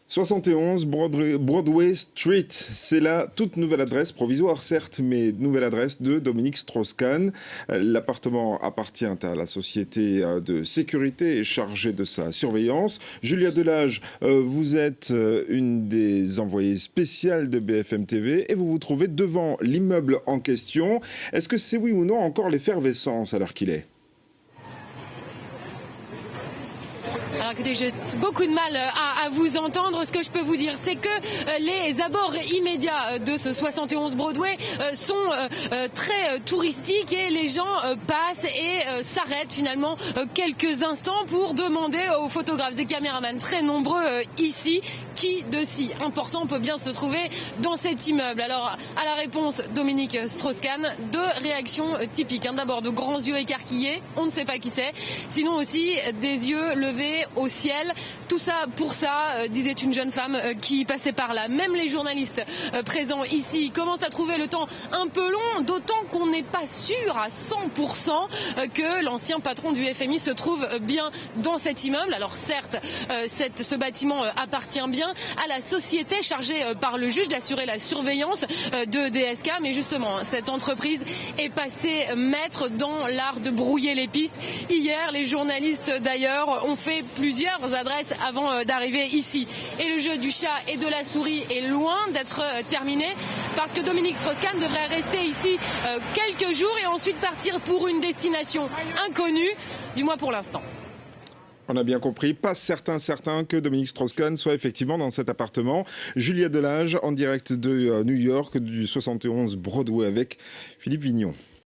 71 Broadway Street, c'est la toute nouvelle adresse, provisoire certes, mais nouvelle adresse de Dominique Strauss-Kahn. L'appartement appartient à la société de sécurité et chargée de sa surveillance. Julia Delage, vous êtes une des envoyées spéciales de BFM TV et vous vous trouvez devant l'immeuble en question. Est-ce que c'est oui ou non encore l'effervescence à l'heure qu'il est ? Alors écoutez, j'ai beaucoup de mal à vous entendre. Ce que je peux vous dire, c'est que les abords immédiats de ce 71 Broadway sont très touristiques et les gens passent et s'arrêtent finalement quelques instants pour demander aux photographes et caméramans très nombreux ici qui de si important peut bien se trouver dans cet immeuble. Alors à la réponse Dominique Strauss-Kahn, deux réactions typiques. D'abord de grands yeux écarquillés, on ne sait pas qui c'est. Sinon aussi des yeux levés au ciel. Tout ça pour ça, disait une jeune femme qui passait par là. Même les journalistes présents ici commencent à trouver le temps un peu long, d'autant qu'on n'est pas sûr à 100% que l'ancien patron du FMI se trouve bien dans cet immeuble. Alors certes, ce bâtiment appartient bien à la société chargée par le juge d'assurer la surveillance de DSK, mais justement, cette entreprise est passée maître dans l'art de brouiller les pistes. Hier, les journalistes d'ailleurs ont fait plusieurs adresses avant d'arriver ici. Et le jeu du chat et de la souris est loin d'être terminé parce que Dominique Strauss-Kahn devrait rester ici quelques jours et ensuite partir pour une destination inconnue, du moins pour l'instant. On a bien compris, pas certain que Dominique Strauss-Kahn soit effectivement dans cet appartement. Julia Delage en direct de New York, du 71 Broadway avec Philippe Vignon.